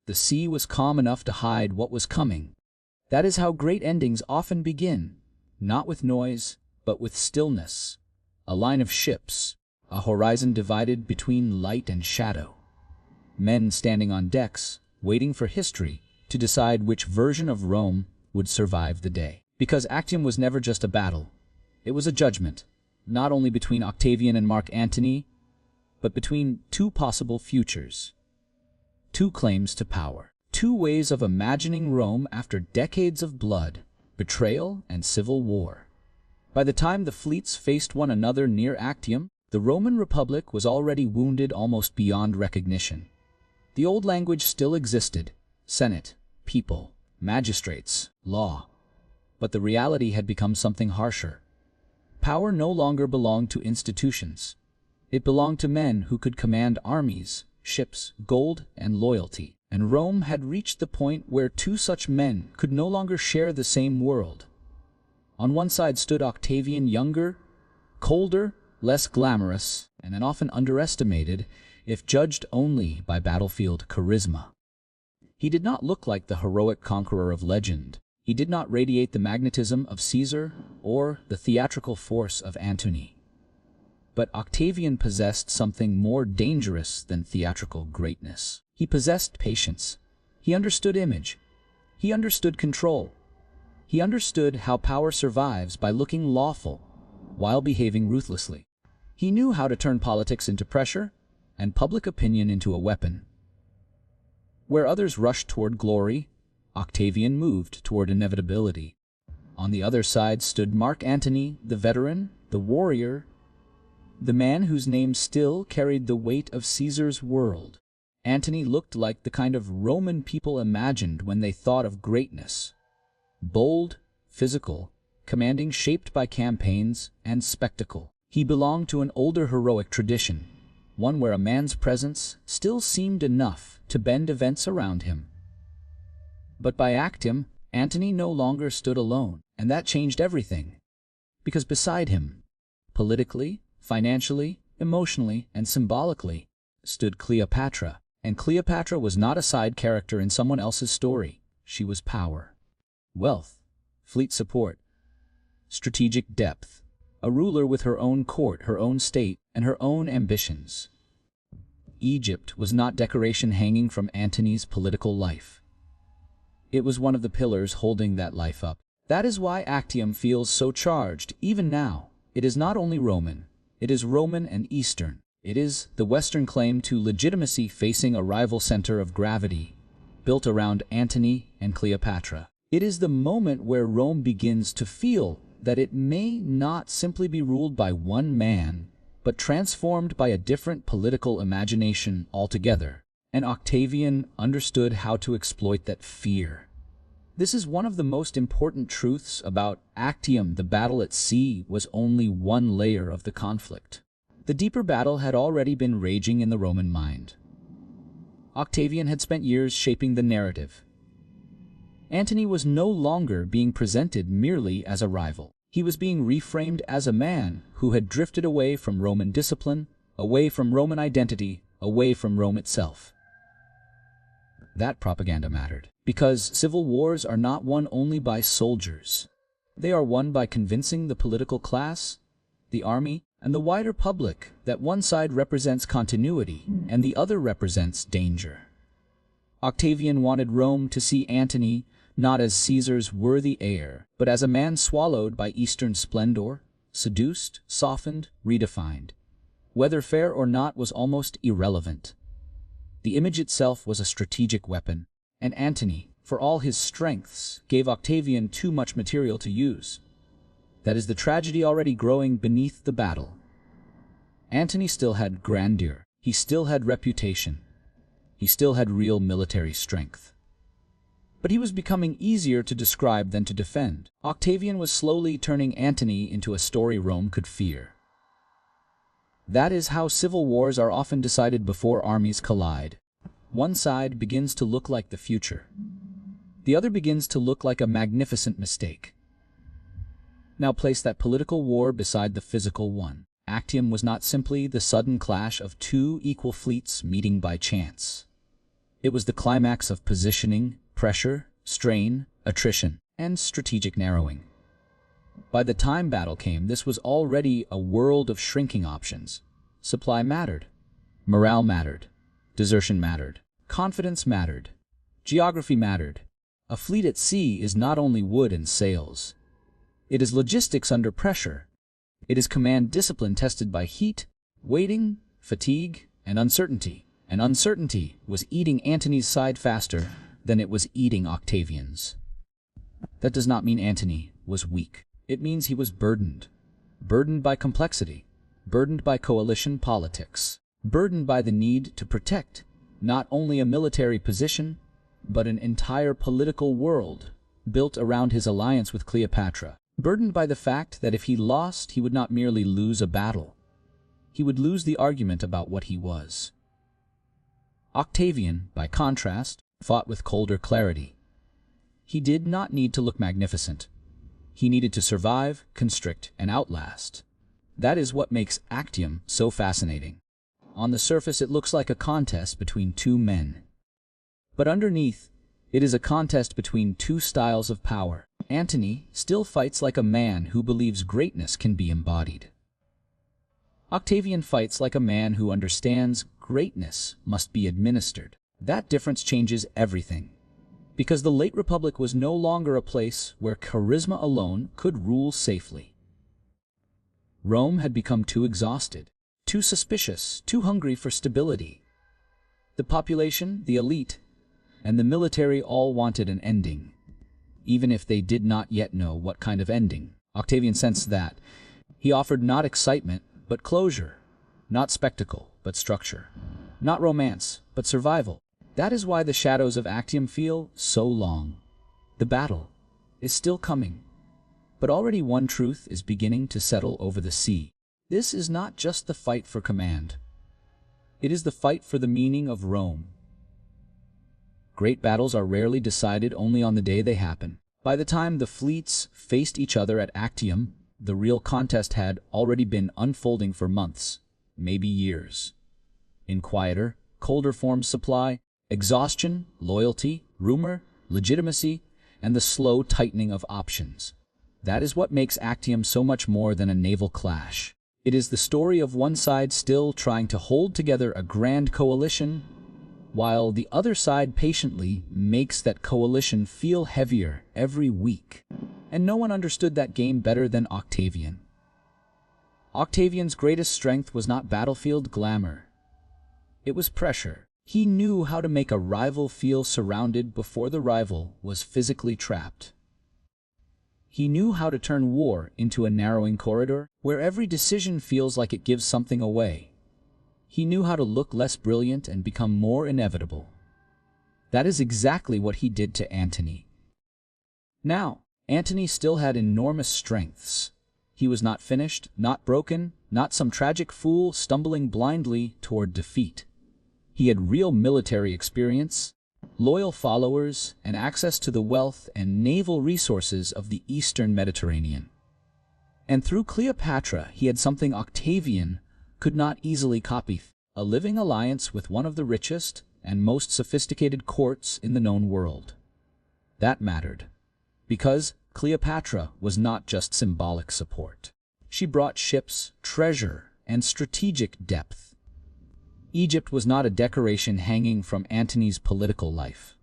The sea was calm enough to hide what was coming. That is how great endings often begin, not with noise, but with stillness. A line of ships, a horizon divided between light and shadow. Men standing on decks, waiting for history to decide which version of Rome would survive the day. Because Actium was never just a battle. It was a judgment, not only between Octavian and Mark Antony, but between two possible futures. Two claims to power. Two ways of imagining Rome after decades of blood, betrayal, and civil war. By the time the fleets faced one another near Actium, the Roman Republic was already wounded almost beyond recognition. The old language still existed: Senate, people, magistrates, law. But the reality had become something harsher. Power no longer belonged to institutions. It belonged to men who could command armies, ships, gold, and loyalty. And Rome had reached the point where two such men could no longer share the same world. On one side stood Octavian, younger, colder, less glamorous, and often underestimated, if judged only by battlefield charisma. He did not look like the heroic conqueror of legend. He did not radiate the magnetism of Caesar or the theatrical force of Antony. But Octavian possessed something more dangerous than theatrical greatness. He possessed patience. He understood image. He understood control. He understood how power survives by looking lawful while behaving ruthlessly. He knew how to turn politics into pressure and public opinion into a weapon. Where others rushed toward glory, Octavian moved toward inevitability. On the other side stood Mark Antony, the veteran, the warrior, the man whose name still carried the weight of Caesar's world. Antony looked like the kind of Roman people imagined when they thought of greatness. Bold, physical, commanding, shaped by campaigns and spectacle. He belonged to an older heroic tradition, one where a man's presence still seemed enough to bend events around him. But by Actium, Antony no longer stood alone, and that changed everything. Because beside him, politically, financially, emotionally, and symbolically, stood Cleopatra. And Cleopatra was not a side character in someone else's story. She was power, wealth, fleet support, strategic depth, a ruler with her own court, her own state, and her own ambitions. Egypt was not decoration hanging from Antony's political life. It was one of the pillars holding that life up. That is why Actium feels so charged, even now. It is not only Roman. It is Roman and Eastern. It is the Western claim to legitimacy facing a rival center of gravity, built around Antony and Cleopatra. It is the moment where Rome begins to feel that it may not simply be ruled by one man, but transformed by a different political imagination altogether. And Octavian understood how to exploit that fear. This is one of the most important truths about Actium. The battle at sea was only one layer of the conflict. The deeper battle had already been raging in the Roman mind. Octavian had spent years shaping the narrative. Antony was no longer being presented merely as a rival. He was being reframed as a man who had drifted away from Roman discipline, away from Roman identity, away from Rome itself. That propaganda mattered, because civil wars are not won only by soldiers. They are won by convincing the political class, the army, and the wider public that one side represents continuity and the other represents danger. Octavian wanted Rome to see Antony not as Caesar's worthy heir, but as a man swallowed by Eastern splendor, seduced, softened, redefined. Whether fair or not was almost irrelevant. The image itself was a strategic weapon, and Antony, for all his strengths, gave Octavian too much material to use. That is the tragedy already growing beneath the battle. Antony still had grandeur. He still had reputation. He still had real military strength. But he was becoming easier to describe than to defend. Octavian was slowly turning Antony into a story Rome could fear. That is how civil wars are often decided before armies collide. One side begins to look like the future. The other begins to look like a magnificent mistake. Now place that political war beside the physical one. Actium was not simply the sudden clash of two equal fleets meeting by chance. It was the climax of positioning, pressure, strain, attrition, and strategic narrowing. By the time battle came, this was already a world of shrinking options. Supply mattered. Morale mattered. Desertion mattered. Confidence mattered. Geography mattered. A fleet at sea is not only wood and sails. It is logistics under pressure. It is command discipline tested by heat, waiting, fatigue, and uncertainty. And uncertainty was eating Antony's side faster than it was eating Octavian's. That does not mean Antony was weak. It means he was burdened. Burdened by complexity. Burdened by coalition politics. Burdened by the need to protect not only a military position, but an entire political world built around his alliance with Cleopatra. Burdened by the fact that if he lost, he would not merely lose a battle. He would lose the argument about what he was. Octavian, by contrast, fought with colder clarity. He did not need to look magnificent. He needed to survive, constrict, and outlast. That is what makes Actium so fascinating. On the surface, it looks like a contest between two men. But underneath, it is a contest between two styles of power. Antony still fights like a man who believes greatness can be embodied. Octavian fights like a man who understands greatness must be administered. That difference changes everything. Because the late Republic was no longer a place where charisma alone could rule safely. Rome had become too exhausted, too suspicious, too hungry for stability. The population, the elite, and the military all wanted an ending, even if they did not yet know what kind of ending. Octavian sensed that. He offered not excitement, but closure, not spectacle, but structure, not romance, but survival. That is why the shadows of Actium feel so long. The battle is still coming, but already one truth is beginning to settle over the sea. This is not just the fight for command. It is the fight for the meaning of Rome. Great battles are rarely decided only on the day they happen. By the time the fleets faced each other at Actium, the real contest had already been unfolding for months, maybe years. In quieter, colder forms supply, exhaustion, loyalty, rumor, legitimacy, and the slow tightening of options. That is what makes Actium so much more than a naval clash. It is the story of one side still trying to hold together a grand coalition, while the other side patiently makes that coalition feel heavier every week. And no one understood that game better than Octavian. Octavian's greatest strength was not battlefield glamour. It was pressure. He knew how to make a rival feel surrounded before the rival was physically trapped. He knew how to turn war into a narrowing corridor where every decision feels like it gives something away. He knew how to look less brilliant and become more inevitable. That is exactly what he did to Antony. Now, Antony still had enormous strengths. He was not finished, not broken, not some tragic fool stumbling blindly toward defeat. He had real military experience, loyal followers, and access to the wealth and naval resources of the Eastern Mediterranean. And through Cleopatra, he had something Octavian could not easily copy: a living alliance with one of the richest and most sophisticated courts in the known world. That mattered, because Cleopatra was not just symbolic support. She brought ships, treasure, and strategic depth. Egypt was not a decoration hanging from Antony's political life.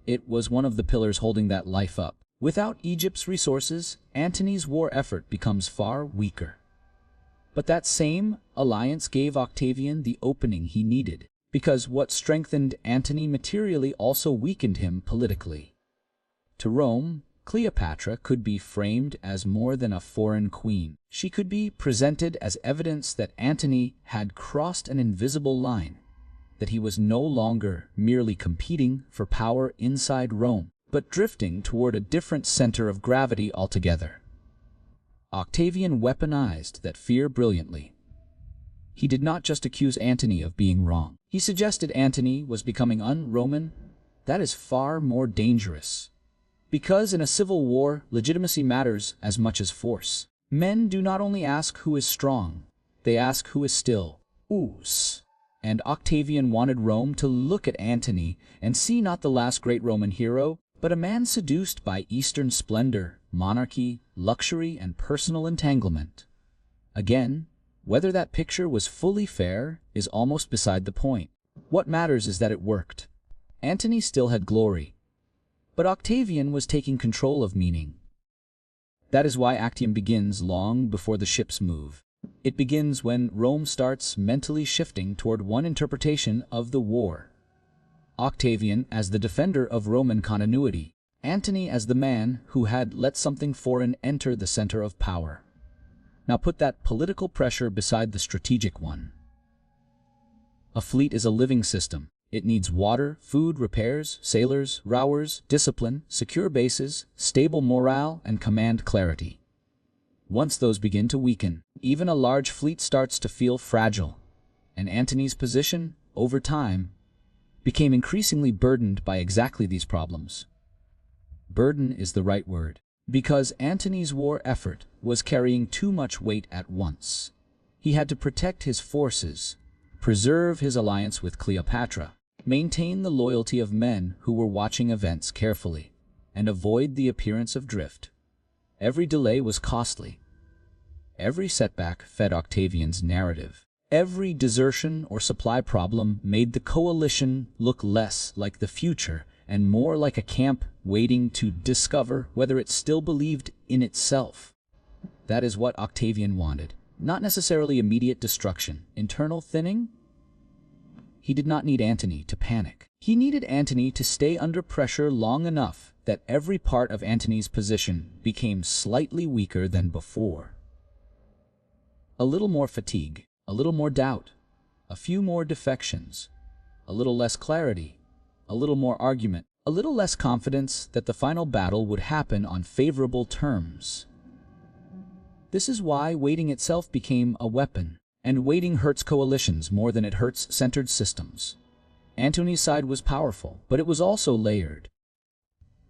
It was one of the pillars holding that life up. Without Egypt's resources, Antony's war effort becomes far weaker. But that same alliance gave Octavian the opening he needed, because what strengthened Antony materially also weakened him politically. To Rome, Cleopatra could be framed as more than a foreign queen. She could be presented as evidence that Antony had crossed an invisible line, that he was no longer merely competing for power inside Rome, but drifting toward a different center of gravity altogether. Octavian weaponized that fear brilliantly. He did not just accuse Antony of being wrong. He suggested Antony was becoming un-Roman. That is far more dangerous. Because in a civil war, legitimacy matters as much as force. Men do not only ask who is strong, they ask who is still. Us. And Octavian wanted Rome to look at Antony and see not the last great Roman hero, but a man seduced by Eastern splendor, monarchy, luxury, and personal entanglement. Again, whether that picture was fully fair is almost beside the point. What matters is that it worked. Antony still had glory, but Octavian was taking control of meaning. That is why Actium begins long before the ships move. It begins when Rome starts mentally shifting toward one interpretation of the war. Octavian as the defender of Roman continuity, Antony as the man who had let something foreign enter the center of power. Now put that political pressure beside the strategic one. A fleet is a living system. It needs water, food, repairs, sailors, rowers, discipline, secure bases, stable morale, and command clarity. Once those begin to weaken, even a large fleet starts to feel fragile, and Antony's position, over time, became increasingly burdened by exactly these problems. Burden is the right word, because Antony's war effort was carrying too much weight at once. He had to protect his forces, preserve his alliance with Cleopatra, maintain the loyalty of men who were watching events carefully, and avoid the appearance of drift. Every delay was costly. Every setback fed Octavian's narrative. Every desertion or supply problem made the coalition look less like the future and more like a camp waiting to discover whether it still believed in itself. That is what Octavian wanted. Not necessarily immediate destruction, internal thinning. He did not need Antony to panic. He needed Antony to stay under pressure long enough that every part of Antony's position became slightly weaker than before. A little more fatigue, a little more doubt, a few more defections, a little less clarity, a little more argument, a little less confidence that the final battle would happen on favorable terms. This is why waiting itself became a weapon, and waiting hurts coalitions more than it hurts centered systems. Antony's side was powerful, but it was also layered.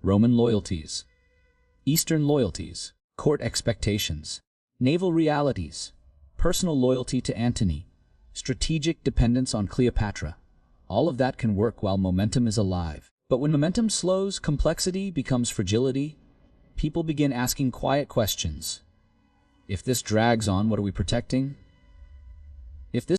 Roman loyalties, Eastern loyalties, court expectations, naval realities, personal loyalty to Antony, strategic dependence on Cleopatra. All of that can work while momentum is alive. But when momentum slows, complexity becomes fragility. People begin asking quiet questions. If this drags on, what are we protecting? If this